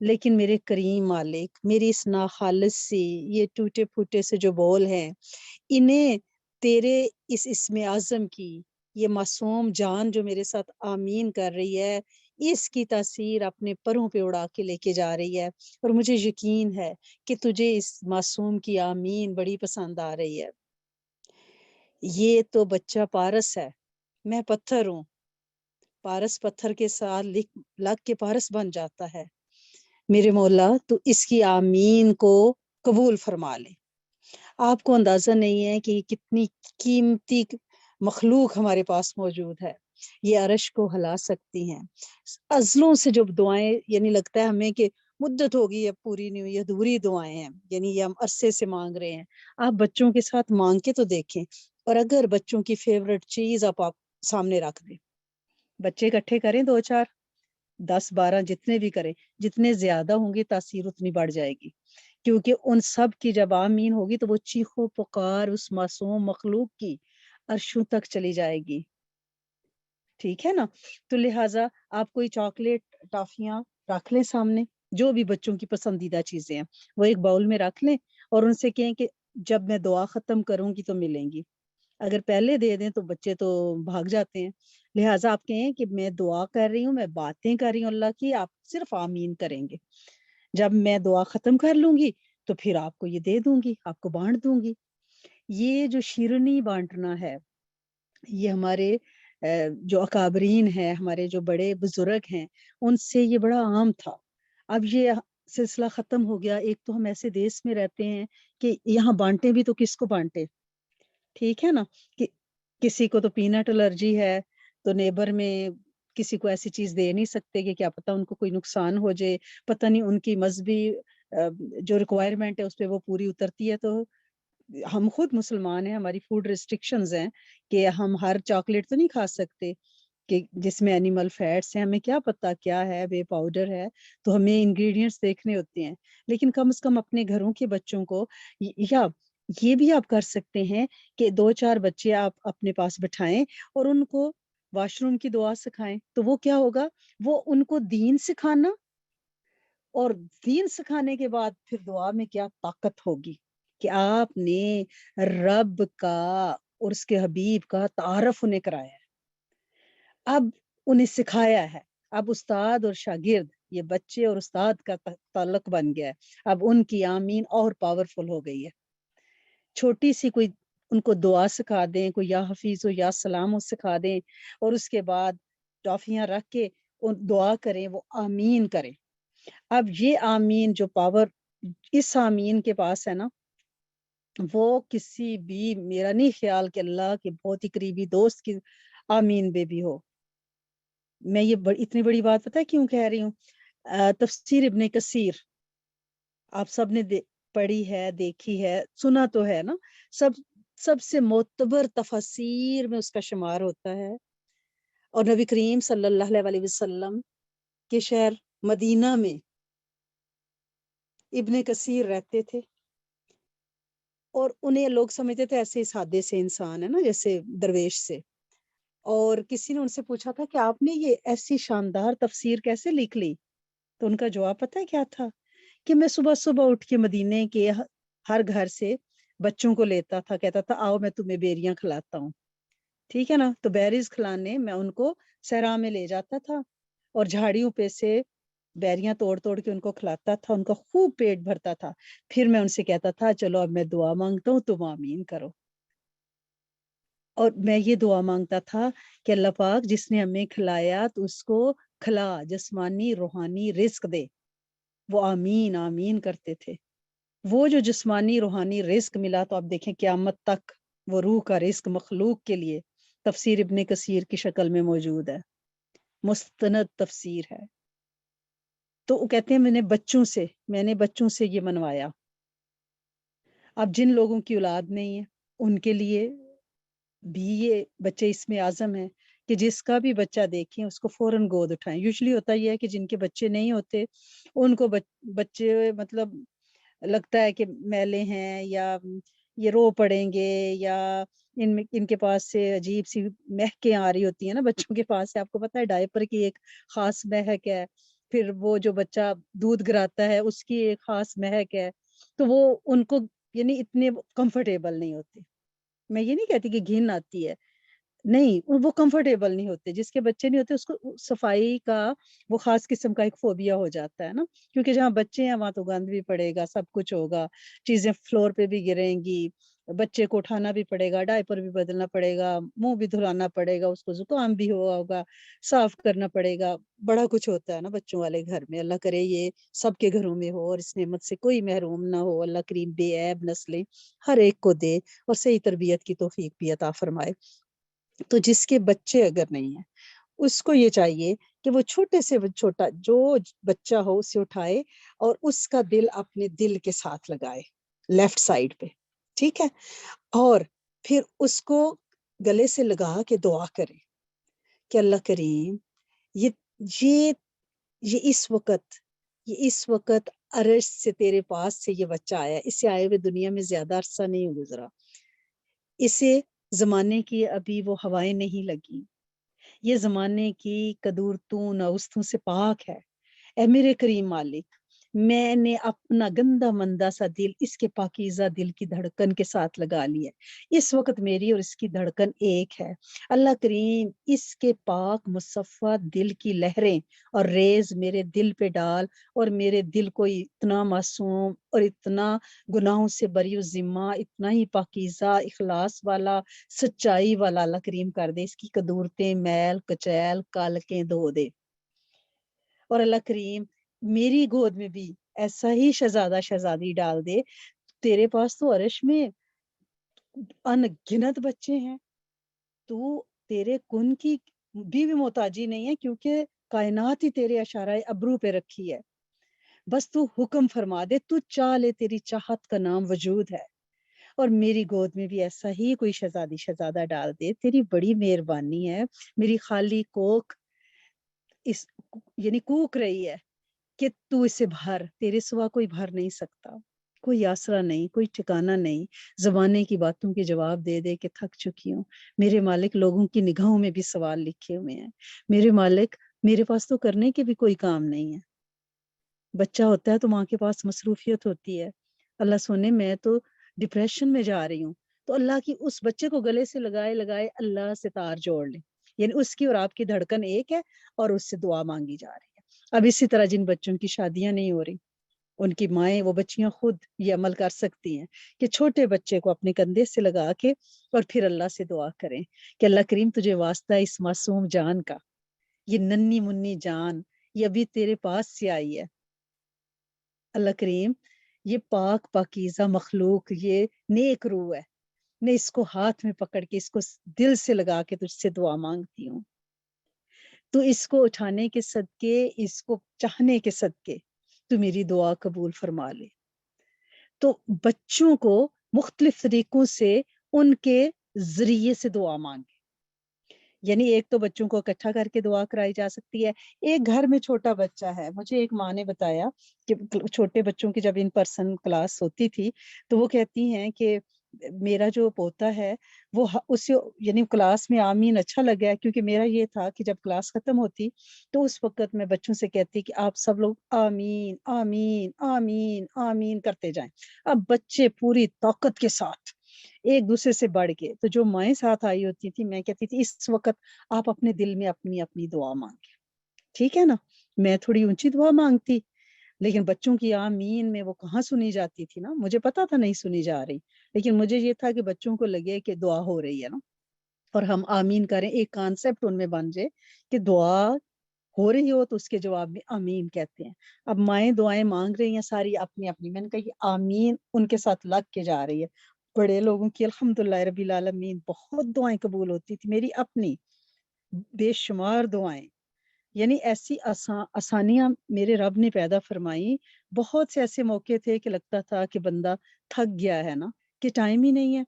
لیکن میرے کریم مالک، میری اس ناخالص سی یہ ٹوٹے پھوٹے سے جو بول ہیں، انہیں تیرے اس اسم اعظم کی یہ معصوم جان جو میرے ساتھ آمین کر رہی ہے، اس کی تاثیر اپنے پروں پہ اڑا کے لے کے جا رہی ہے، اور مجھے یقین ہے کہ تجھے اس معصوم کی آمین بڑی پسند آ رہی ہے۔ یہ تو بچہ پارس ہے، میں پتھر ہوں، پارس پتھر کے ساتھ لگ کے پارس بن جاتا ہے۔ میرے مولا تو اس کی آمین کو قبول فرما لے۔ آپ کو اندازہ نہیں ہے کہ کتنی قیمتی مخلوق ہمارے پاس موجود ہے، یہ عرش کو ہلا سکتی ہیں۔ ازلوں سے جو دعائیں، یعنی لگتا ہے ہمیں کہ مدت ہوگی اب پوری نہیں ہوئی، ادھوری دعائیں ہیں، یعنی یہ ہم عرصے سے مانگ رہے ہیں۔ آپ بچوں کے ساتھ مانگ کے تو دیکھیں، اور اگر بچوں کی فیوریٹ چیز آپ سامنے رکھ دیں، بچے اکٹھے کریں 2 4 10 12 جتنے بھی کریں، جتنے زیادہ ہوں گے تاثیر اتنی بڑھ جائے گی، کیونکہ ان سب کی جب آمین ہوگی تو وہ چیخو پکار اس معصوم مخلوق کی عرشوں تک چلی جائے گی۔ ٹھیک ہے نا؟ تو لہٰذا آپ کوئی چاکلیٹ، ٹافیاں رکھ لیں سامنے، جو بھی بچوں کی پسندیدہ چیزیں ہیں وہ ایک باؤل میں رکھ لیں، اور ان سے کہیں کہ جب میں دعا ختم کروں گی تو ملیں گی۔ اگر پہلے دے دیں تو بچے تو بھاگ جاتے ہیں، لہٰذا آپ کہیں کہ میں دعا کر رہی ہوں، میں باتیں کر رہی ہوں اللہ کی، آپ صرف آمین کریں گے۔ جب میں دعا ختم کر لوں گی تو پھر آپ کو یہ دے دوں گی، آپ کو بانٹ دوں گی۔ یہ جو شیرنی بانٹنا ہے، یہ ہمارے جو اکابرین ہیں، ہمارے جو بڑے بزرگ ہیں، ان سے یہ بڑا عام تھا۔ اب یہ سلسلہ ختم ہو گیا۔ ایک تو ہم ایسے دیس میں رہتے ہیں کہ یہاں بانٹے بھی تو کس کو بانٹے، ٹھیک ہے نا؟ کہ کسی کو تو پینٹ الرجی ہے، تو نیبر میں کسی کو ایسی چیز دے نہیں سکتے کہ کیا پتہ ان کو کوئی نقصان ہو جائے، پتہ نہیں ان کی مذہبی جو ریکوائرمنٹ ہے اس پہ وہ پوری اترتی ہے۔ تو ہم خود مسلمان ہیں، ہماری فوڈ ریسٹرکشنز ہیں کہ ہم ہر چاکلیٹ تو نہیں کھا سکتے کہ جس میں اینیمل فیٹس ہیں، ہمیں کیا پتہ کیا ہے، وے پاؤڈر ہے، تو ہمیں انگریڈینٹس دیکھنے ہوتے ہیں۔ لیکن کم از کم اپنے گھروں کے بچوں کو، یا یہ بھی آپ کر سکتے ہیں کہ 2 4 بچے آپ اپنے پاس بٹھائیں اور ان کو واش روم کی دعا سکھائیں، تو وہ کیا ہوگا، وہ ان کو دین سکھانا، اور دین سکھانے کے بعد پھر دعا میں کیا طاقت ہوگی کہ آپ نے رب کا اور اس کے حبیب کا تعارف انہیں کرایا ہے، اب انہیں سکھایا ہے، اب استاد اور شاگرد، یہ بچے اور استاد کا تعلق بن گیا ہے۔ اب ان کی آمین اور پاورفل ہو گئی ہے۔ چھوٹی سی کوئی ان کو دعا سکھا دیں، کوئی یا حفیظ ہو یا سلام ہو سکھا دیں، اور اس کے بعد ٹافیاں رکھ کے دعا کریں، وہ آمین کریں۔ اب یہ آمین جو پاور اس آمین کے پاس ہے نا، وہ کسی بھی، میرا نہیں خیال کہ اللہ کے بہت ہی قریبی دوست کی آمین بے بھی ہو۔ میں یہ اتنی بڑی بات پتہ ہے کیوں کہہ رہی ہوں؟ تفسیر ابن کثیر آپ سب نے پڑھی ہے، دیکھی ہے، سنا تو ہے نا، سب سے معتبر تفاسیر میں اس کا شمار ہوتا ہے، اور نبی کریم صلی اللہ علیہ وسلم کے شہر مدینہ میں ابن کثیر رہتے تھے، اور انہیں لوگ سمجھتے تھے ایسے سادے سے انسان ہے نا، جیسے درویش سے، اور کسی نے ان سے پوچھا تھا کہ آپ نے یہ ایسی شاندار تفسیر کیسے لکھ لی؟ تو ان کا جواب پتہ ہے کیا تھا؟ کہ میں صبح صبح اٹھ کے مدینے کے ہر گھر سے بچوں کو لیتا تھا، کہتا تھا آؤ میں تمہیں بیریاں کھلاتا ہوں، ٹھیک ہے نا؟ تو بیریز کھلانے میں ان کو صحرا میں لے جاتا تھا، اور جھاڑیوں پہ سے بیریاں توڑ توڑ کے ان کو کھلاتا تھا، ان کا خوب پیٹ بھرتا تھا، پھر میں ان سے کہتا تھا چلو اب میں دعا مانگتا ہوں، تم آمین کرو۔ اور میں یہ دعا مانگتا تھا کہ اللہ پاک جس نے ہمیں کھلایا تو اس کو کھلا، جسمانی روحانی رزق دے۔ وہ آمین آمین کرتے تھے۔ وہ جو جسمانی روحانی رزق ملا تو آپ دیکھیں قیامت تک وہ روح کا رزق مخلوق کے لیے تفسیر ابن کثیر کی شکل میں موجود ہے، مستند تفسیر ہے۔ تو وہ کہتے ہیں میں نے بچوں سے یہ منوایا۔ اب جن لوگوں کی اولاد نہیں ہے ان کے لیے بھی یہ بچے اس میں اعظم ہے کہ جس کا بھی بچہ دیکھیں اس کو فوراً گود اٹھائیں۔ یوزلی ہوتا یہ ہے کہ جن کے بچے نہیں ہوتے ان کو بچے مطلب لگتا ہے کہ میلے ہیں، یا یہ رو پڑیں گے، یا ان کے پاس سے عجیب سی مہکیں آ رہی ہوتی ہیں نا بچوں کے پاس سے، آپ کو پتہ ہے ڈائپر کی ایک خاص مہک ہے، پھر وہ جو بچہ دودھ گراتا ہے اس کی ایک خاص مہک ہے، تو وہ ان کو یعنی اتنے کمفرٹیبل نہیں ہوتے. میں یہ نہیں کہتی کہ گھن آتی ہے، نہیں، وہ کمفرٹیبل نہیں ہوتے. جس کے بچے نہیں ہوتے اس کو صفائی کا وہ خاص قسم کا ایک فوبیا ہو جاتا ہے نا، کیونکہ جہاں بچے ہیں وہاں تو گند بھی پڑے گا، سب کچھ ہوگا، چیزیں فلور پہ بھی گریں گی، بچے کو اٹھانا بھی پڑے گا، ڈائپر بھی بدلنا پڑے گا، منہ بھی دھلانا پڑے گا، اس کو زکام بھی ہوا ہوگا، صاف کرنا پڑے گا، بڑا کچھ ہوتا ہے نا بچوں والے گھر میں. اللہ کرے یہ سب کے گھروں میں ہو اور اس نعمت سے کوئی محروم نہ ہو. اللہ کریم بے عیب نسلیں ہر ایک کو دے اور صحیح تربیت کی توفیق بھی عطا فرمائے. تو جس کے بچے اگر نہیں ہیں اس کو یہ چاہیے کہ وہ چھوٹے سے چھوٹا جو بچہ ہو اسے اٹھائے اور اس کا دل اپنے دل کے ساتھ لگائے لیفٹ سائڈ پہ، ٹھیک ہے، اور پھر اس کو گلے سے لگا کے دعا کرے کہ اللہ کریم یہ یہ یہ اس وقت عرش سے تیرے پاس سے یہ بچہ آیا، اس سے آئے ہوئے دنیا میں زیادہ عرصہ نہیں گزرا، اسے زمانے کی ابھی وہ ہوائیں نہیں لگی، یہ زمانے کی قدورتوں نوستوں سے پاک ہے. اے میرے کریم مالک، میں نے اپنا گندا مندہ سا دل اس کے پاکیزہ دل کی دھڑکن کے ساتھ لگا لیا. اس وقت میری اور اس کی دھڑکن ایک ہے. اللہ کریم اس کے پاک مصفہ دل کی لہریں اور ریز میرے دل پہ ڈال اور میرے دل کو اتنا معصوم اور اتنا گناہوں سے بری و ذمہ، اتنا ہی پاکیزہ اخلاص والا سچائی والا اللہ کریم کر دے. اس کی قدورتیں میل کچیل کالکیں دھو دے. اور اللہ کریم میری گود میں بھی ایسا ہی شہزادہ شہزادی ڈال دے. تیرے پاس تو عرش میں ان گنت بچے ہیں، تو تیرے کن کی بھی محتاجی نہیں ہے، کیونکہ کائنات ہی تیرے اشارہ ابرو پہ رکھی ہے. بس تو حکم فرما دے، تو چاہ لے، تیری چاہت کا نام وجود ہے. اور میری گود میں بھی ایسا ہی کوئی شہزادی شہزادہ ڈال دے. تیری بڑی مہربانی ہے، میری خالی کوک اس یعنی کوک رہی ہے کہ تو اسے بھر، تیرے سوا کوئی بھر نہیں سکتا، کوئی آسرا نہیں، کوئی ٹھکانہ نہیں. زمانے کی باتوں کے جواب دے دے کے تھک چکی ہوں. میرے مالک لوگوں کی نگاہوں میں بھی سوال لکھے ہوئے ہیں. میرے مالک میرے پاس تو کرنے کے بھی کوئی کام نہیں ہے. بچہ ہوتا ہے تو ماں کے پاس مصروفیت ہوتی ہے. اللہ سونے میں تو ڈپریشن میں جا رہی ہوں، تو اللہ کی اس بچے کو گلے سے لگائے لگائے اللہ سے تار جوڑ لیں. یعنی اس کی اور آپ کی دھڑکن ایک ہے اور اس سے دعا مانگی جا رہی ہے. اب اسی طرح جن بچوں کی شادیاں نہیں ہو رہی، ان کی مائیں وہ بچیاں خود یہ عمل کر سکتی ہیں کہ چھوٹے بچے کو اپنے کندھے سے لگا کے اور پھر اللہ سے دعا کریں کہ اللہ کریم تجھے واسطہ اس معصوم جان کا، یہ ننھی منی جان یہ ابھی تیرے پاس سے آئی ہے. اللہ کریم یہ پاک پاکیزہ مخلوق، یہ نیک روح ہے، میں اس کو ہاتھ میں پکڑ کے اس کو دل سے لگا کے تجھ سے دعا مانگتی ہوں. تو اس کو اٹھانے کے صدقے، اس کو چاہنے کے صدقے تو میری دعا قبول فرما لے. تو بچوں کو مختلف طریقوں سے ان کے ذریعے سے دعا مانگے. یعنی ایک تو بچوں کو اکٹھا کر کے دعا کرائی جا سکتی ہے. ایک گھر میں چھوٹا بچہ ہے، مجھے ایک ماں نے بتایا کہ چھوٹے بچوں کی جب ان پرسن کلاس ہوتی تھی تو وہ کہتی ہیں کہ میرا جو پوتا ہے وہ اسے یعنی کلاس میں آمین اچھا لگا ہے، کیونکہ میرا یہ تھا کہ جب کلاس ختم ہوتی تو اس وقت میں بچوں سے کہتی کہ آپ سب لوگ آمین آمین آمین آمین کرتے جائیں. اب بچے پوری طاقت کے ساتھ ایک دوسرے سے بڑھ کے، تو جو مائیں ساتھ آئی ہوتی تھی میں کہتی تھی اس وقت آپ اپنے دل میں اپنی اپنی دعا مانگیں، ٹھیک ہے نا. میں تھوڑی اونچی دعا مانگتی، لیکن بچوں کی آمین میں وہ کہاں سنی جاتی تھی نا، مجھے پتا تھا نہیں سنی جا رہی، لیکن مجھے یہ تھا کہ بچوں کو لگے کہ دعا ہو رہی ہے نا، اور ہم آمین کریں. ایک کانسیپٹ ان میں بن جائے کہ دعا ہو رہی ہو تو اس کے جواب میں آمین کہتے ہیں. اب مائیں دعائیں مانگ رہی ہیں ساری اپنی اپنی، میں نے کہا کہ آمین ان کے ساتھ لگ کے جا رہی ہے. بڑے لوگوں کی الحمدللہ رب العالمین بہت دعائیں قبول ہوتی تھی، میری اپنی بے شمار دعائیں، یعنی ایسی آسانیاں میرے رب نے پیدا فرمائی. بہت سے ایسے موقع تھے کہ لگتا تھا کہ بندہ تھک گیا ہے نا، کہ ٹائم ہی نہیں ہے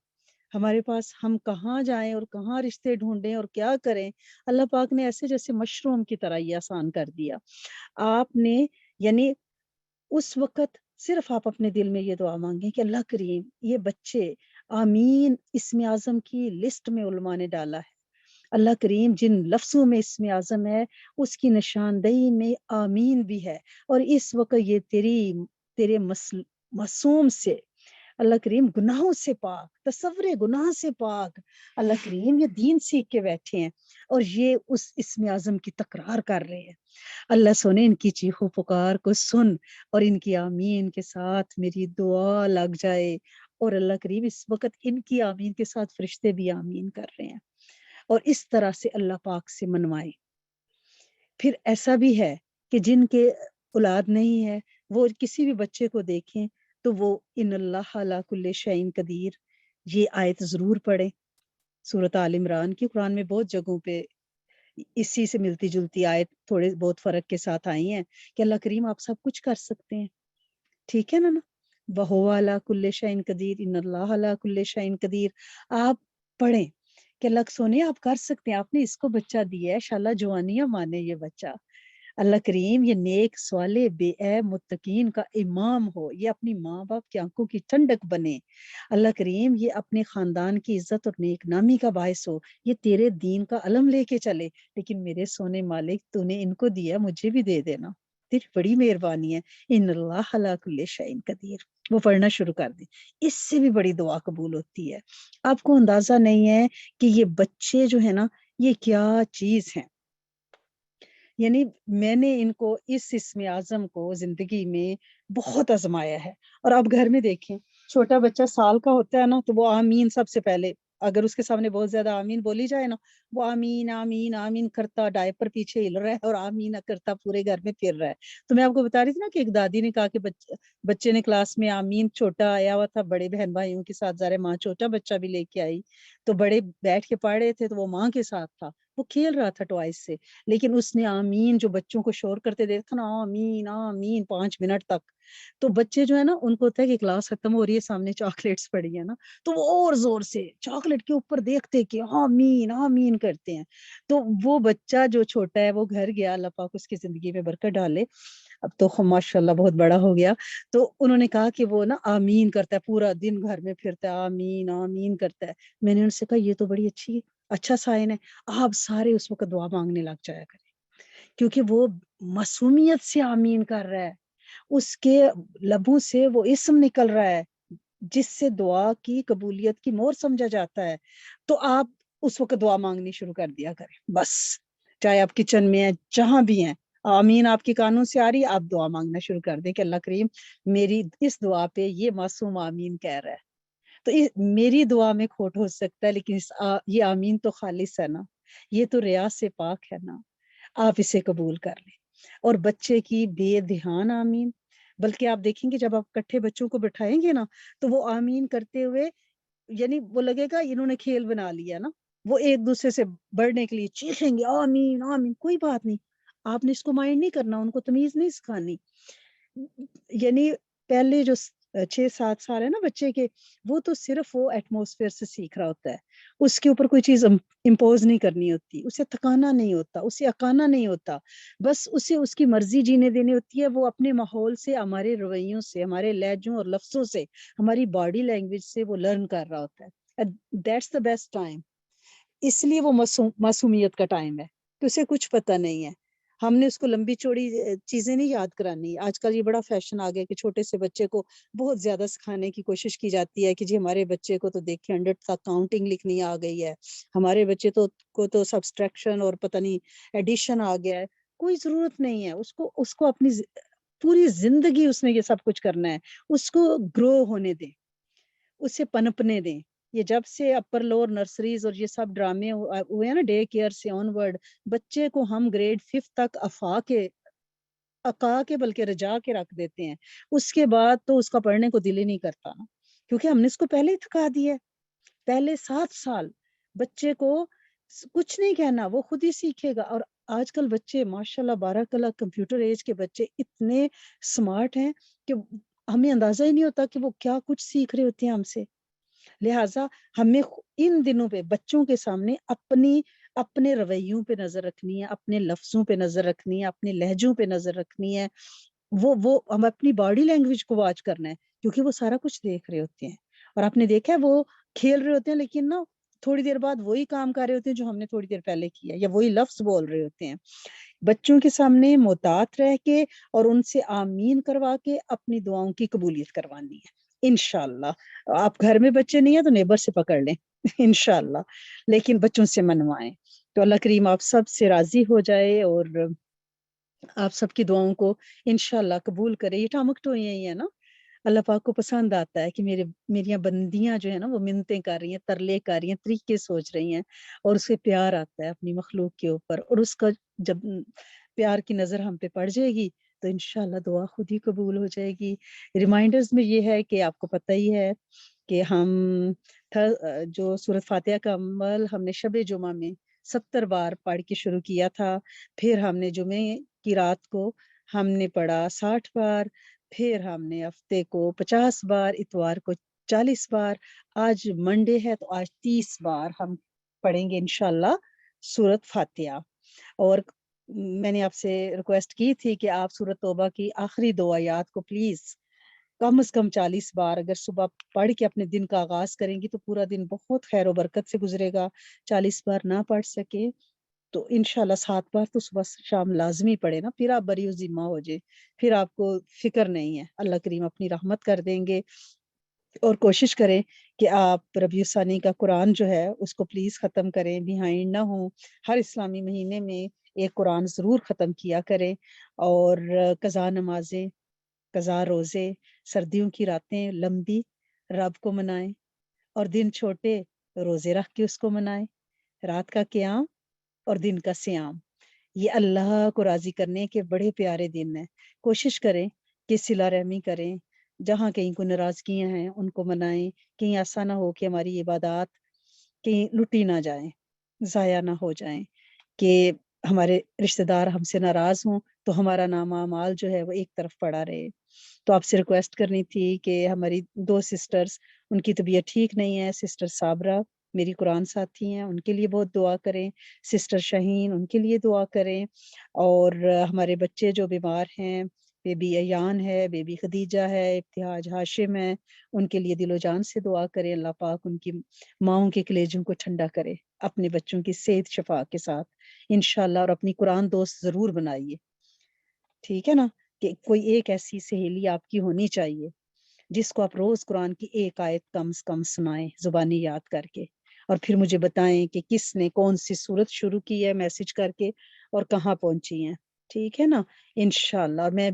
ہمارے پاس، ہم کہاں جائیں اور کہاں رشتے ڈھونڈیں اور کیا کریں. اللہ پاک نے ایسے جیسے مشروم کی طرح یہ آسان کر دیا. آپ نے یعنی اس وقت صرف آپ اپنے دل میں یہ دعا مانگیں کہ اللہ کریم یہ بچے آمین اسم اعظم کی لسٹ میں علماء نے ڈالا ہے، اللہ کریم جن لفظوں میں اسم اعظم ہے اس کی نشاندہی میں آمین بھی ہے، اور اس وقت یہ تیرے معصوم سے اللہ کریم گناہوں سے پاک، تصور گناہ سے پاک اللہ کریم یہ دین سیکھ کے بیٹھے ہیں اور یہ اس اسم اعظم کی تکرار کر رہے ہیں۔ اللہ سنے ان کی چیخو پکار کو سن اور ان کی آمین کے ساتھ میری دعا لگ جائے، اور اللہ کریم اس وقت ان کی آمین کے ساتھ فرشتے بھی آمین کر رہے ہیں، اور اس طرح سے اللہ پاک سے منوائے۔ پھر ایسا بھی ہے کہ جن کے اولاد نہیں ہے وہ کسی بھی بچے کو دیکھیں تو وہ ان اللہ علی کل شیء قدیر یہ آیت ضرور پڑھیں۔ سورۃ آل عمران کی قرآن میں بہت جگہوں پہ اسی سے ملتی جلتی آیت تھوڑے بہت فرق کے ساتھ آئی ہیں کہ اللہ کریم آپ سب کچھ کر سکتے ہیں، ٹھیک ہے نا وَهُوَ عَلَىٰ كُلِّ شَيْءٍ قَدِيرٌ إِنَّ اللَّهَ عَلَىٰ كُلِّ شَيْءٍ قَدِيرٌ آپ پڑھیں کہ اللہ سونے آپ کر سکتے ہیں، آپ نے اس کو بچہ دیا ہے، انشاءاللہ جوانیاں مانے یہ بچہ، اللہ کریم یہ نیک صالح بے عیب متقین کا امام ہو، یہ اپنی ماں باپ کی آنکھوں کی ٹھنڈک بنے، اللہ کریم یہ اپنے خاندان کی عزت اور نیک نامی کا باعث ہو، یہ تیرے دین کا علم لے کے چلے، لیکن میرے سونے مالک تو نے ان کو دیا مجھے بھی دے دینا، تیری بڑی مہربانی ہے، ان اللہ علی کل شیء قدیر، وہ پڑھنا شروع کر دیں، اس سے بھی بڑی دعا قبول ہوتی ہے۔ آپ کو اندازہ نہیں ہے کہ یہ بچے جو ہے نا یہ کیا چیز ہیں، یعنی میں نے ان کو اس اسم اعظم کو زندگی میں بہت آزمایا ہے، اور اب گھر میں دیکھیں چھوٹا بچہ سال کا ہوتا ہے نا تو وہ آمین سب سے پہلے، اگر اس کے سامنے بہت زیادہ آمین بولی جائے نا وہ آمین آمین آمین کرتا ڈائپر پیچھے ہل رہا ہے اور آمین کرتا پورے گھر میں پھر رہا ہے۔ تو میں آپ کو بتا رہی تھی نا کہ ایک دادی نے کہا کہ بچے نے کلاس میں آمین، چھوٹا آیا ہوا تھا بڑے بہن بھائیوں کے ساتھ، ظاہر ہے ماں چھوٹا بچہ بھی لے کے آئی تو بڑے بیٹھ کے پڑھ رہے تھے تو وہ ماں کے ساتھ تھا، وہ کھیل رہا تھا ٹوائس سے، لیکن اس نے آمین جو بچوں کو شور کرتے دیکھا نا آمین آمین 5 منٹ تک، تو بچے جو ہے نا ان کو ہوتا ہے کہ کلاس ختم ہو رہی ہے سامنے چاکلیٹس پڑی ہے نا تو وہ اور زور سے چاکلیٹ کے اوپر دیکھتے کہ آمین آمین کرتے ہیں، تو وہ بچہ جو چھوٹا ہے وہ گھر گیا، اللہ پاک اس کی زندگی میں برکت ڈالے، اب تو ماشاءاللہ بہت بڑا ہو گیا، تو انہوں نے کہا کہ وہ نا آمین کرتا ہے پورا دن گھر میں پھرتا ہے آمین آمین کرتا ہے۔ میں نے ان سے کہا یہ تو بڑی اچھا سائن ہے، آپ سارے اس وقت دعا مانگنے لگ جایا کریں، کیونکہ وہ معصومیت سے آمین کر رہا ہے، اس کے لبوں سے وہ اسم نکل رہا ہے جس سے دعا کی قبولیت کی مور سمجھا جاتا ہے، تو آپ اس وقت دعا مانگنی شروع کر دیا کریں، بس چاہے آپ کچن میں ہیں جہاں بھی ہیں، آمین آپ کی کانوں سے آ رہی ہے آپ دعا مانگنا شروع کر دیں کہ اللہ کریم میری اس دعا پہ یہ معصوم آمین کہہ رہا ہے، تو میری دعا میں کھوٹ ہو سکتا ہے لیکن یہ آمین تو خالص ہے نا، یہ تو ریا سے پاک ہے نا، آپ اسے قبول کر لیں۔ اور بچے کی بے دھیان آمین، بلکہ آپ دیکھیں گے جب آپ کٹھے بچوں کو بٹھائیں گے نا تو وہ آمین کرتے ہوئے یعنی وہ لگے گا انہوں نے کھیل بنا لیا نا، وہ ایک دوسرے سے بڑھنے کے لیے چیخیں گے آمین آمین، کوئی بات نہیں، آپ نے اس کو مائنڈ نہیں کرنا، ان کو تمیز نہیں سکھانی، یعنی پہلے جو 6-7 سال ہے نا بچے کے، وہ تو صرف وہ ایٹماسفیئر سے سیکھ رہا ہوتا ہے، اس کے اوپر کوئی چیز امپوز نہیں کرنی ہوتی، اسے تھکانا نہیں ہوتا، اسے اکانا نہیں ہوتا، بس اسے اس کی مرضی جینے دینی ہوتی ہے، وہ اپنے ماحول سے، ہمارے رویوں سے، ہمارے لہجوں اور لفظوں سے، ہماری باڈی لینگویج سے وہ لرن کر رہا ہوتا ہے، دیٹس دا بیسٹ ٹائم، اس لیے وہ معصومیت کا ٹائم ہے کہ اسے کچھ پتہ نہیں ہے، ہم نے اس کو لمبی چوڑی چیزیں نہیں یاد کرانی، آج کل یہ بڑا فیشن آ گیا کہ چھوٹے سے بچے کو بہت زیادہ سکھانے کی کوشش کی جاتی ہے کہ جی ہمارے بچے کو تو دیکھیں 100 تک کاؤنٹنگ لکھنی آ گئی ہے، ہمارے بچے کو تو سبسٹریکشن اور پتہ نہیں ایڈیشن آ گیا ہے، کوئی ضرورت نہیں ہے، اس کو اپنی پوری زندگی اس میں یہ سب کچھ کرنا ہے، اس کو گرو ہونے دیں، اسے پنپنے دیں، یہ جب سے اپر لوور نرسریز اور یہ سب ڈرامے ہوئے ہیں نا ڈے کیئر سے آن ورڈ، بچے کو ہم گریڈ 5 تک اکا کے بلکہ رجا کے رکھ دیتے ہیں، اس کے بعد تو اس کا پڑھنے کو دل ہی نہیں کرتا نا، کیونکہ ہم نے اس کو پہلے ہی تھکا دیا ہے، پہلے 7 سال بچے کو کچھ نہیں کہنا، وہ خود ہی سیکھے گا، اور آج کل بچے ماشاءاللہ بارک اللہ کمپیوٹر ایج کے بچے اتنے سمارٹ ہیں کہ ہمیں اندازہ ہی نہیں ہوتا کہ وہ کیا کچھ سیکھ رہے ہوتے ہیں ہم سے، لہٰذا ہمیں ان دنوں پہ بچوں کے سامنے اپنے رویوں پہ نظر رکھنی ہے، اپنے لفظوں پہ نظر رکھنی ہے، اپنے لہجوں پہ نظر رکھنی ہے، وہ ہم اپنی باڈی لینگویج کو واچ کرنا ہے کیونکہ وہ سارا کچھ دیکھ رہے ہوتے ہیں، اور آپ نے دیکھا ہے وہ کھیل رہے ہوتے ہیں لیکن نا تھوڑی دیر بعد وہی کام کر رہے ہوتے ہیں جو ہم نے تھوڑی دیر پہلے کیا، یا وہی لفظ بول رہے ہوتے ہیں. بچوں کے سامنے محتاط رہ کے اور ان سے آمین کروا کے اپنی دعاؤں کی قبولیت کروانی ہے انشاءاللہ. آپ گھر میں بچے نہیں ہیں تو نیبر سے پکڑ لیں انشاءاللہ، لیکن بچوں سے منوائیں. تو اللہ کریم آپ سب سے راضی ہو جائے اور آپ سب کی دعاؤں کو انشاءاللہ قبول کرے. یہ ٹامک تو یہی ہے نا، اللہ پاک کو پسند آتا ہے کہ میریاں بندیاں جو ہے نا وہ منتیں کر رہی ہیں، ترلے کر رہی ہیں، طریقے سوچ رہی ہیں، اور اسے پیار آتا ہے اپنی مخلوق کے اوپر. اور اس کا جب پیار کی نظر ہم پہ پڑ جائے گی تو انشاءاللہ دعا خود ہی قبول ہو جائے گی. ریمائنڈرز میں یہ ہے کہ آپ کو پتہ ہی ہے کہ ہم جو سورۃ فاتحہ کا عمل ہم نے شب جمعہ میں 70 بار پڑھ کے شروع کیا تھا، پھر ہم نے جمعے کی رات کو ہم نے پڑھا 60 بار، پھر ہم نے ہفتے کو 50 بار، اتوار کو 40 بار، آج منڈے ہے تو آج 30 بار ہم پڑھیں گے انشاءاللہ سورۃ فاتحہ. اور میں نے آپ سے ریکویسٹ کی تھی کہ آپ سورۃ توبہ کی آخری 2 آیات کو پلیز کم از کم 40 بار اگر صبح پڑھ کے اپنے دن کا آغاز کریں گی تو پورا دن بہت خیر و برکت سے گزرے گا. 40 بار نہ پڑھ سکے تو انشاءاللہ 7 بار تو صبح شام لازمی پڑھے نا، پھر آپ بری و ذمہ ہو جائے، پھر آپ کو فکر نہیں ہے. اللہ کریم اپنی رحمت کر دیں گے. اور کوشش کریں کہ آپ ربیع الثانی کا قرآن جو ہے اس کو پلیز ختم کریں، بیہائنڈ نہ ہوں. ہر اسلامی مہینے میں ایک قرآن ضرور ختم کیا کریں. اور قضا نمازیں، قضا روزے، سردیوں کی راتیں لمبی رب کو منائیں، اور دن چھوٹے روزے رکھ کے اس کو منائیں. رات کا قیام اور دن کا سیام، یہ اللہ کو راضی کرنے کے بڑے پیارے دن ہیں. کوشش کریں کہ صلہ رحمی کریں، جہاں کہیں کو ناراضگیاں ہیں ان کو منائیں. کہیں ایسا نہ ہو کہ ہماری عبادات کہیں لٹی نہ جائیں، ضائع نہ ہو جائیں، کہ ہمارے رشتہ دار ہم سے ناراض ہوں تو ہمارا نام اعمال جو ہے وہ ایک طرف پڑا رہے. تو آپ سے ریکویسٹ کرنی تھی کہ ہماری 2 سسٹرز ان کی طبیعت ٹھیک نہیں ہے. سسٹر صابرہ میری قرآن ساتھی ہیں، ان کے لیے بہت دعا کریں. سسٹر شاہین ان کے لیے دعا کریں. اور ہمارے بچے جو بیمار ہیں، بیبی ایان ہے، بیبی خدیجہ ہے، ابتہاج ہاشم ہے، ان کے لیے دل و جان سے دعا کریں. اللہ پاک ان کی ماؤں کے کلیجوں کو ٹھنڈا کرے اپنے بچوں کی صحت شفا کے ساتھ انشاءاللہ. اور اپنی قرآن دوست ضرور بنائیے، ٹھیک ہے نا، کہ کوئی ایک ایسی سہیلی آپ کی ہونی چاہیے جس کو آپ روز قرآن کی ایک آیت کم از کم سنائیں زبانی یاد کر کے، اور پھر مجھے بتائیں کہ کس نے کون سی صورت شروع کی ہے میسج کر کے اور کہاں پہنچی ہیں. ٹھیک ہے نا انشاءاللہ. اور میں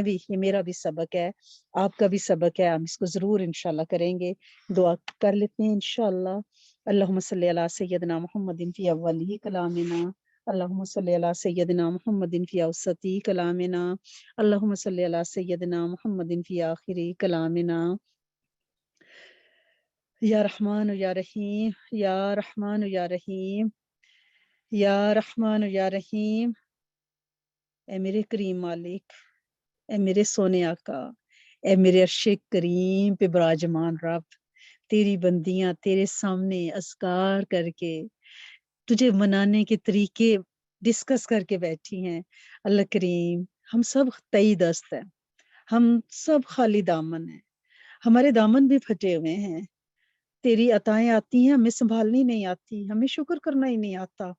بھی یہ میرا بھی سبق ہے، آپ کا بھی سبق ہے، ہم اس کو ضرور انشاءاللہ کریں گے. دعا کر لیتے ہیں انشاءاللہ. اللہم صلی علی سیدنا محمد فی اولی کلامنا، اللہم صلی علی سیدنا محمد فی اوسطی کلامنا، اللہم صلی علی سیدنا محمد فی آخری کلامنا. یا رحمان یا رحیم، یا رحمان یا رحیم، یا رحمان یا رحیم. اے میرے کریم مالک، اے میرے سونے آقا، اے میرے عرش کریم پہ براجمان رب، تیری بندیاں تیرے سامنے اذکار کر کے تجھے منانے کے طریقے ڈسکس کر کے بیٹھی ہیں. اللہ کریم ہم سب تئی دست ہیں، ہم سب خالی دامن ہیں، ہمارے دامن بھی پھٹے ہوئے ہیں. تیری عطائیں آتی ہیں، ہمیں سنبھالنی نہیں آتی، ہمیں شکر کرنا ہی نہیں آتا.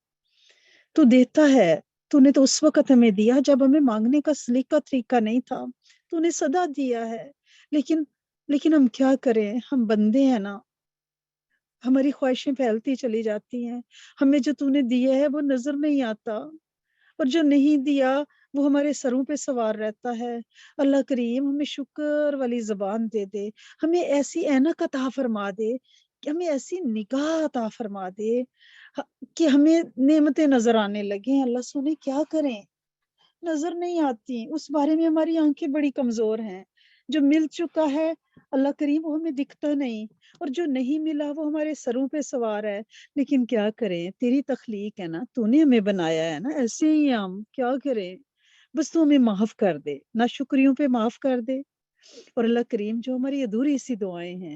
تو دیتا ہے، تو نے تو اس وقت ہمیں دیا جب ہمیں مانگنے کا سلیقہ طریقہ نہیں تھا، تو نے صدا دیا ہے. لیکن ہم کیا کریں، ہم بندے ہیں نا، ہماری خواہشیں پھیلتی چلی جاتی ہیں. ہمیں جو تو نے دیا ہے وہ نظر نہیں آتا، اور جو نہیں دیا وہ ہمارے سروں پہ سوار رہتا ہے. اللہ کریم ہمیں شکر والی زبان دے دے، ہمیں ایسی اینک عطا فرما دے، کہ ہمیں ایسی نگاہ عطا فرما دے کہ ہمیں نعمتیں نظر آنے لگیں. اللہ سنے کیا کریں، نظر نہیں آتی. اس بارے میں ہماری آنکھیں بڑی کمزور ہیں. جو مل چکا ہے اللہ کریم وہ ہمیں دکھتا نہیں، اور جو نہیں ملا وہ ہمارے سروں پہ سوار ہے. لیکن کیا کریں، تیری تخلیق ہے نا، تو نے ہمیں بنایا ہے نا، ایسے ہی ہم کیا کریں. بس تو ہمیں معاف کر دے، نہ شکریوں پہ معاف کر دے. اور اللہ کریم جو ہماری ادھوری سی دعائیں ہیں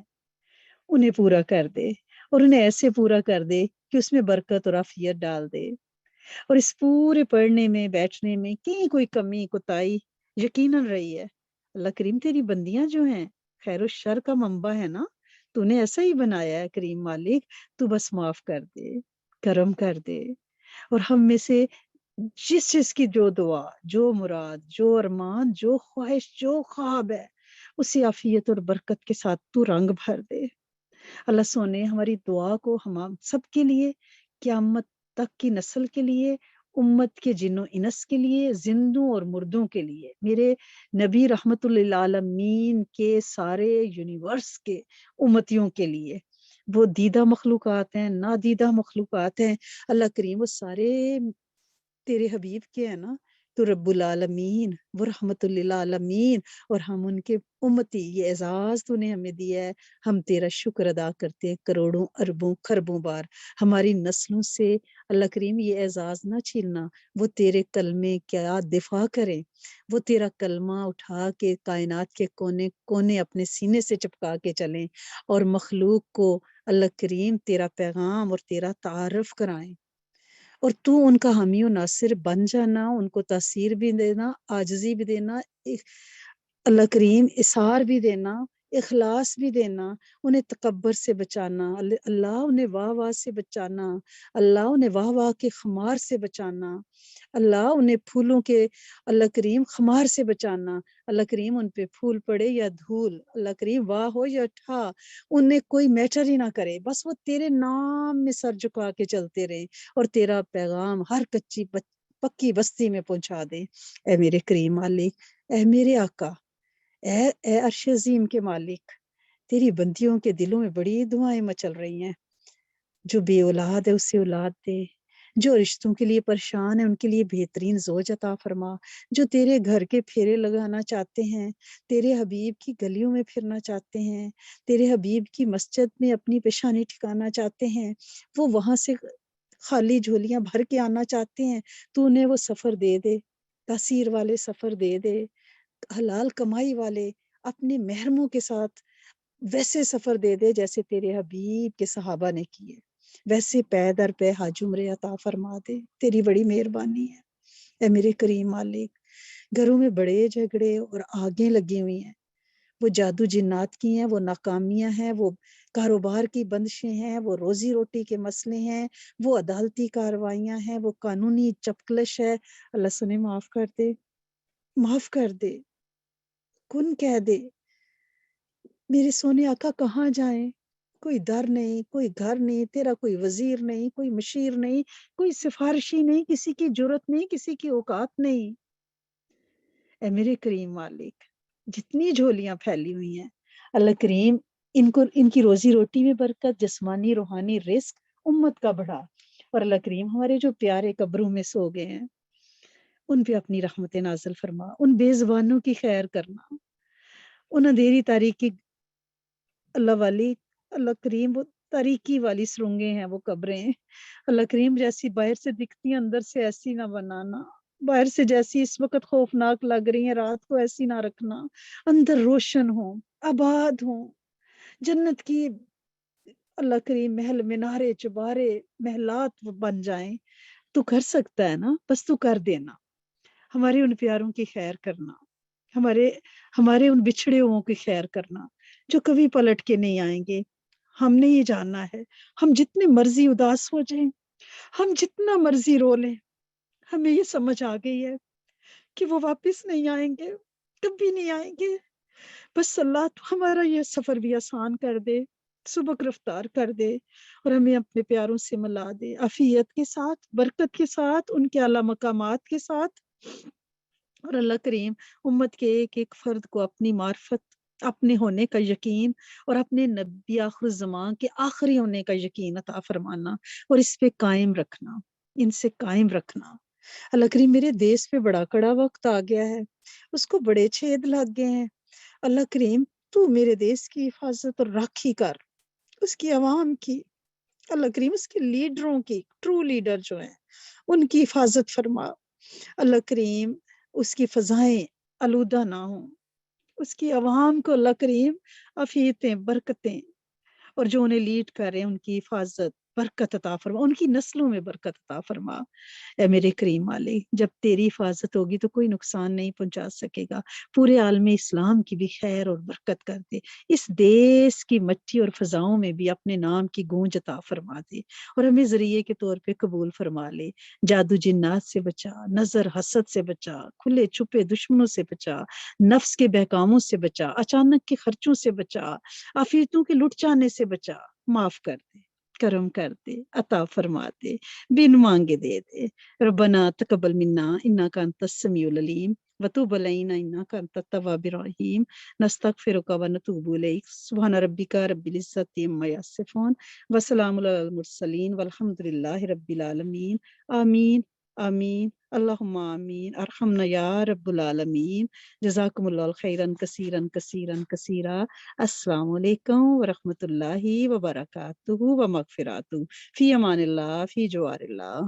انہیں پورا کر دے، اور انہیں ایسے پورا کر دے کہ اس میں برکت اور عافیت ڈال دے. اور اس پورے پڑھنے میں بیٹھنے میں کہیں کوئی کمی کوتاہی یقیناً رہی ہے. اللہ کریم تیری بندیاں جو ہیں خیر و شر کا منبع ہے نا، تو نے ایسا ہی بنایا ہے کریم مالک، تو بس معاف کر دے، کرم کر دے، اور ہم میں سے جس جس کی جو دعا، جو مراد، جو ارمان، جو خواہش، جو خواب ہے، اسی عافیت اور برکت کے ساتھ تو رنگ بھر دے۔ اللہ سونے ہماری دعا کو ہم سب کے لیے، قیامت تک کی نسل کے لیے، امت کے جن و انس کے لیے، زندوں اور مردوں کے لیے، میرے نبی رحمت للعالمین کے سارے یونیورس کے امتیوں کے لیے، وہ دیدہ مخلوقات ہیں، نادیدہ مخلوقات ہیں، اللہ کریم وہ سارے تیرے حبیب کے ہیں نا، تو رب العالمین وہ رحمت للعالمین، اور ہم ان کے امتی، یہ اعزاز تو نے ہمیں دیا ہے، ہم تیرا شکر ادا کرتے ہیں کروڑوں اربوں خربوں بار۔ ہماری نسلوں سے اللہ کریم یہ اعزاز نہ چھیلنا، وہ تیرے کلمے کیا دفاع کریں، وہ تیرا کلمہ اٹھا کے کائنات کے کونے کونے اپنے سینے سے چپکا کے چلیں، اور مخلوق کو اللہ کریم تیرا پیغام اور تیرا تعارف کرائیں، اور تو ان کا حامی و ناصر بن جانا، ان کو تاثیر بھی دینا، عاجزی بھی دینا، اللہ کریم اثار بھی دینا، اخلاص بھی دینا، انہیں تکبر سے بچانا، اللہ انہیں واہ واہ سے بچانا، اللہ انہیں واہ واہ کے خمار سے بچانا، اللہ انہیں پھولوں کے اللہ کریم خمار سے بچانا، اللہ کریم ان پہ پھول پڑے یا دھول، اللہ کریم واہ ہو یا ٹھا، انہیں کوئی میٹر ہی نہ کرے، بس وہ تیرے نام میں سر جھکا کے چلتے رہے، اور تیرا پیغام ہر کچی پکی بستی میں پہنچا دے۔ اے میرے کریم مالک، اے میرے آقا، اے عرش عظیم کے مالک، تیری بندیوں کے دلوں میں بڑی دعائیں مچل رہی ہیں، جو بے اولاد ہے اسے اولاد دے، جو رشتوں کے لیے پریشان ہے ان کے لیے بہترین زوج عطا فرما، جو تیرے گھر کے پھیرے لگانا چاہتے ہیں، تیرے حبیب کی گلیوں میں پھرنا چاہتے ہیں، تیرے حبیب کی مسجد میں اپنی پیشانی ٹھکانا چاہتے ہیں، وہ وہاں سے خالی جھولیاں بھر کے آنا چاہتے ہیں، تو انہیں وہ سفر دے دے، تاثیر والے سفر دے دے، حلال کمائی والے اپنے محرموں کے ساتھ ویسے سفر دے دے جیسے تیرے حبیب کے صحابہ نے کیے، ویسے پے در پے حج عمرے عطا فرما دے، تیری بڑی مہربانی ہے اے میرے کریم مالک۔ گھروں میں بڑے جھگڑے اور آگیں لگی ہوئی ہیں، وہ جادو جنات کی ہیں، وہ ناکامیاں ہیں، وہ کاروبار کی بندشیں ہیں، وہ روزی روٹی کے مسئلے ہیں، وہ عدالتی کاروائیاں ہیں، وہ قانونی چپکلش ہے، اللہ سنے معاف کر دے، معاف کر دے، کن کہہ دے، میرے سونے آقا کہاں جائیں، کوئی در نہیں، کوئی گھر نہیں، تیرا کوئی وزیر نہیں، کوئی مشیر نہیں، کوئی سفارشی نہیں، کسی کی جرت نہیں، کسی کی اوقات نہیں، اے میرے کریم مالک، جتنی جھولیاں پھیلی ہوئی ہیں اللہ کریم ان کی روزی روٹی میں برکت، جسمانی روحانی رزق امت کا بڑھا، اور اللہ کریم ہمارے جو پیارے قبروں میں سو گئے ہیں ان پہ اپنی رحمت نازل فرما، ان بے زبانوں کی خیر کرنا، ان اندھیری تاریکی اللہ والی، اللہ کریم وہ تاریکی والی سرنگیں ہیں، وہ قبریں اللہ کریم جیسی باہر سے دکھتی ہیں اندر سے ایسی نہ بنانا، باہر سے جیسی اس وقت خوفناک لگ رہی ہیں رات کو ایسی نہ رکھنا، اندر روشن ہوں، آباد ہوں، جنت کی اللہ کریم محل منارے چبارے محلات بن جائیں، تو کر سکتا ہے نا، بس تو کر دینا، ہمارے ان پیاروں کی خیر کرنا، ہمارے ان بچھڑے ہوئوں کی خیر کرنا جو کبھی پلٹ کے نہیں آئیں گے۔ ہم نے یہ جاننا ہے، ہم جتنے مرضی اداس ہو جائیں، ہم جتنا مرضی رو لیں، ہمیں یہ سمجھ آ گئی ہے کہ وہ واپس نہیں آئیں گے، کبھی نہیں آئیں گے، بس اللہ تو ہمارا یہ سفر بھی آسان کر دے، سبک رفتار کر دے، اور ہمیں اپنے پیاروں سے ملا دے، عافیت کے ساتھ، برکت کے ساتھ، ان کے اعلیٰ مقامات کے ساتھ، اور اللہ کریم امت کے ایک ایک فرد کو اپنی معرفت، اپنے ہونے کا یقین، اور اپنے نبی آخر الزمان کے آخری ہونے کا یقین عطا فرمانا، اور اس پہ قائم رکھنا، ان سے قائم رکھنا۔ اللہ کریم میرے دیس پہ بڑا کڑا وقت آ گیا ہے، اس کو بڑے چھید لگ گئے ہیں، اللہ کریم تو میرے دیس کی حفاظت اور راکھی کر، اس کی عوام کی، اللہ کریم اس کے لیڈروں کی، ٹرو لیڈر جو ہیں ان کی حفاظت فرما، اللہ کریم اس کی فضائیں آلودہ نہ ہوں، اس کی عوام کو اللہ کریم عافیتیں، برکتیں، اور جو انہیں لیڈ کر رہے ہیں ان کی حفاظت، برکت عطا فرما، ان کی نسلوں میں برکت عطا فرما۔ اے میرے کریم مالک، جب تیری حفاظت ہوگی تو کوئی نقصان نہیں پہنچا سکے گا۔ پورے عالم اسلام کی بھی خیر اور برکت کر دے، اس دیس کی مٹی اور فضاؤں میں بھی اپنے نام کی گونج عطا فرما دے، اور ہمیں ذریعے کے طور پہ قبول فرما لے۔ جادو جنات سے بچا، نظر حسد سے بچا، کھلے چھپے دشمنوں سے بچا، نفس کے بہکاموں سے بچا، اچانک کے خرچوں سے بچا، عافیتوں کے لٹ جانے سے بچا۔ معاف کر دے، کرم کر دے، عطا فرما دے، بن مانگے دے دے۔ ربنا تقبل منا انک انت السمیع العلیم وتوب علینا انک انت التواب الرحیم، نستغفرک ونتوب الیک۔ سبحان ربک رب العزۃ عما یصفون وسلام علی المرسلین والحمد للہ رب العالمین۔ آمین آمین اللہم آمین، ارحمنا یا رب العالمین۔ جزاکم اللہ خیرا کثیرا کثیرا کثیرا۔ السلام علیکم ورحمۃ اللہ وبرکاتہ ومغفراتہ۔ فی امان اللہ، فی جوار اللہ۔